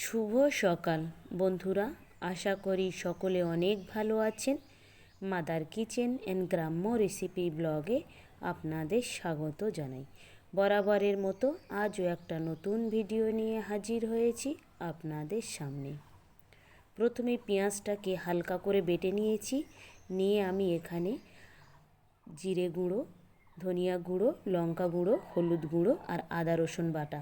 শুভ সকাল বন্ধুরা, আশা করি সকলে অনেক ভালো আছেন। মাদার কিচেন অ্যান্ড গ্রাম্য রেসিপি ব্লগে আপনাদের স্বাগত জানাই। বরাবরের মতো আজও একটা নতুন ভিডিও নিয়ে হাজির হয়েছি আপনাদের সামনে। প্রথমে পেঁয়াজটাকে হালকা করে বেটে নিয়েছি। নিয়ে আমি এখানে জিরে গুঁড়ো, ধনিয়া গুঁড়ো, লঙ্কা গুঁড়ো, হলুদ গুঁড়ো আর আদা রসুন বাটা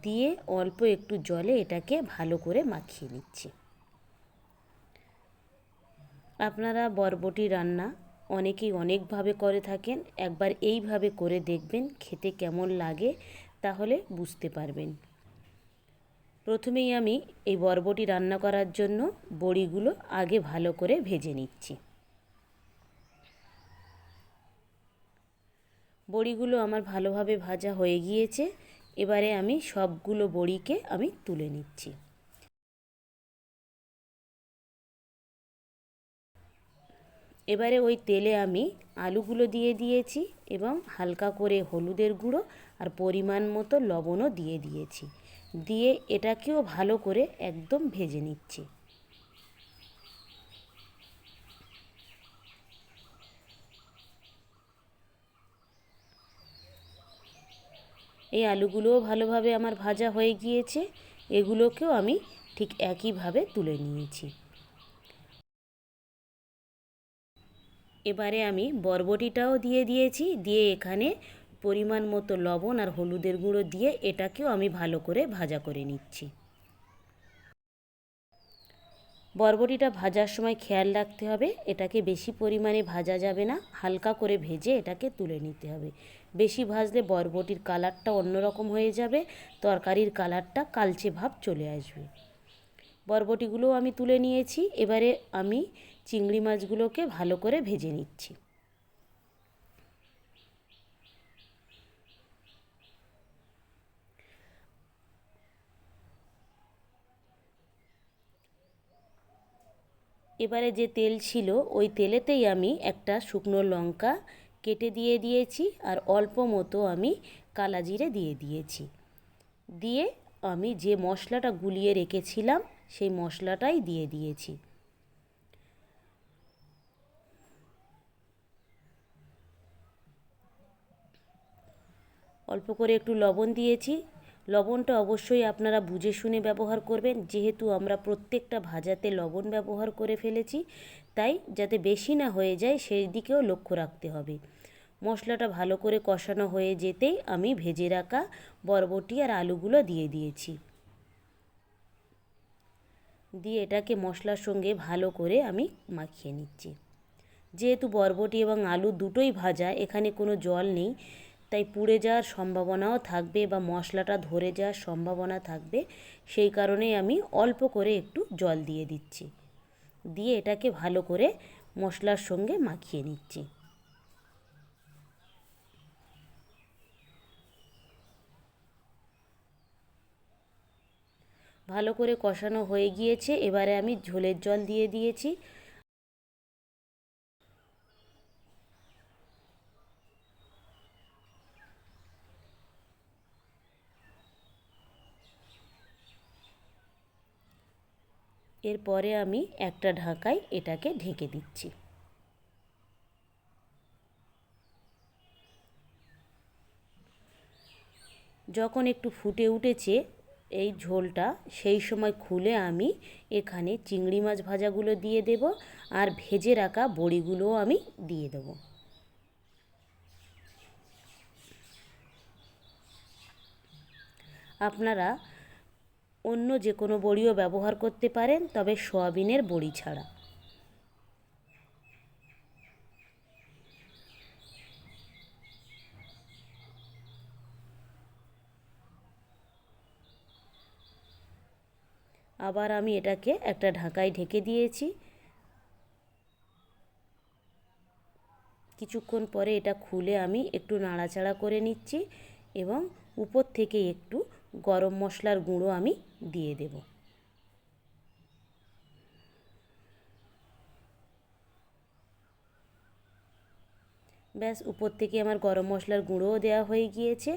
দিয়ে অল্প একটু জলে এটাকে ভালো করে মাখিয়ে নিচ্ছি। আপনারা বরবটি রান্না অনেকেই অনেকভাবে করে থাকেন, একবার এইভাবে করে দেখবেন খেতে কেমন লাগে, তাহলে বুঝতে পারবেন। প্রথমেই আমি এই বরবটি রান্না করার জন্য বড়িগুলো আগে ভালো করে ভেজে নিচ্ছি। বড়িগুলো আমার ভালোভাবে ভাজা হয়ে গিয়েছে। এবারে আমি সবগুলো বড়িকে আমি তুলে নিচ্ছি। এবারে ওই তেলে আমি আলুগুলো দিয়ে দিয়েছি এবং হালকা করে হলুদের গুঁড়ো আর পরিমাণ মতো লবণও দিয়ে দিয়েছি। দিয়ে এটাকেও ভালো করে একদম ভেজে নিচ্ছি। এই আলুগুলোও ভালোভাবে আমার ভাজা হয়ে গিয়েছে। এগুলোকেও আমি ঠিক একইভাবে তুলে নিয়েছি। এবারে আমি বরবটিটাও দিয়ে দিয়েছি। দিয়ে এখানে পরিমাণ মতো লবণ আর হলুদের গুঁড়ো দিয়ে এটাকেও আমি ভালো করে ভাজা করে নিচ্ছি। বরবটিটা ভাজার সময় খেয়াল রাখতে হবে, এটাকে বেশি পরিমাণে ভাজা যাবে না, হালকা করে ভেজে এটাকে তুলে নিতে হবে। বেশি ভাজলে বরবটির কালারটা অন্যরকম হয়ে যাবে, তরকারির কালারটা কালচে ভাব চলে আসবে। বরবটিগুলোও আমি তুলে নিয়েছি। এবারে আমি চিংড়ি মাছগুলোকে ভালো করে ভেজে নিচ্ছি। এবারে যে তেল ছিল ওই তেলেতেই আমি একটা শুকনো লঙ্কা কেটে দিয়ে দিয়েছি আর অল্প মতো আমি কালা জিরে দিয়ে দিয়েছি। দিয়ে আমি যে মশলাটা গুলিয়ে রেখেছিলাম সেই মশলাটাই দিয়ে দিয়েছি। অল্প করে একটু লবণ দিয়েছি। লবণটা অবশ্যই আপনারা বুঝে শুনে ব্যবহার করবেন, যেহেতু আমরা প্রত্যেকটা ভাজাতে লবণ ব্যবহার করে ফেলেছি, তাই যাতে বেশি না হয়ে যায় সেই দিকেও লক্ষ্য রাখতে হবে। মশলাটা ভালো করে কষানো হয়ে যেতেই আমি ভেজে রাখা বরবটি আর আলুগুলো দিয়ে দিয়েছি। দিয়ে এটাকে মশলার সঙ্গে ভালো করে আমি মাখিয়ে নিচ্ছি। যেহেতু বরবটি এবং আলু দুটোই ভাজা, এখানে কোনো জল নেই, তাই পুড়ে যাওয়ার সম্ভাবনাও থাকবে বা মশলাটা ধরে যাওয়ার সম্ভাবনা থাকবে। সেই কারণেই আমি অল্প করে একটু জল দিয়ে দিচ্ছি। দিয়ে এটাকে ভালো করে মশলার সঙ্গে মাখিয়ে নিচ্ছি। ভালো করে কষানো হয়ে গিয়েছে। এবারে আমি ঝোলের জল দিয়ে দিয়েছি। এরপরে আমি একটা ঢাকায় এটাকে ঢেকে দিচ্ছি। যখন একটু ফুটে উঠেছে এই ঝোলটা, সেই সময় খুলে আমি এখানে চিংড়ি মাছ ভাজাগুলো দিয়ে দেব আর ভেজে রাখা বড়িগুলোও আমি দিয়ে দেব। আপনারা অন্য যে কোনো বড়িও ব্যবহার করতে পারেন, তবে সয়াবিনের বড়ি ছাড়া। আবার আমি এটাকে একটা ঢাকায় ঢেকে দিয়েছি। কিছুক্ষণ পরে এটা খুলে আমি একটু নাড়াচাড়া করে নিচ্ছি এবং উপর থেকে একটু গরম মশলার গুঁড়ো আমি দিয়ে দেব। ব্যাস, উপর থেকে আমার গরম মশলার গুঁড়োও দেওয়া হয়ে গিয়েছে।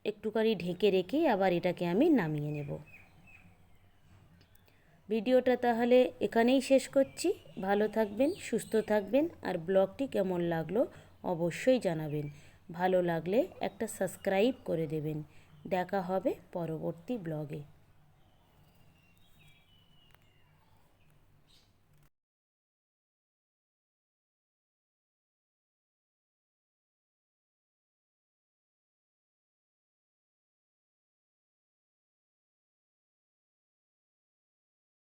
একটুখানি ঢেকে রেখে আবার এটাকে আমি নামিয়ে নেব। ভিডিওটা তাহলে এখানেই শেষ করছি। ভালো থাকবেন, সুস্থ থাকবেন, আর ব্লগটি কেমন লাগলো অবশ্যই জানাবেন। ভালো লাগলে একটা সাবস্ক্রাইব করে দেবেন। দেখা হবে পরবর্তী ব্লগে।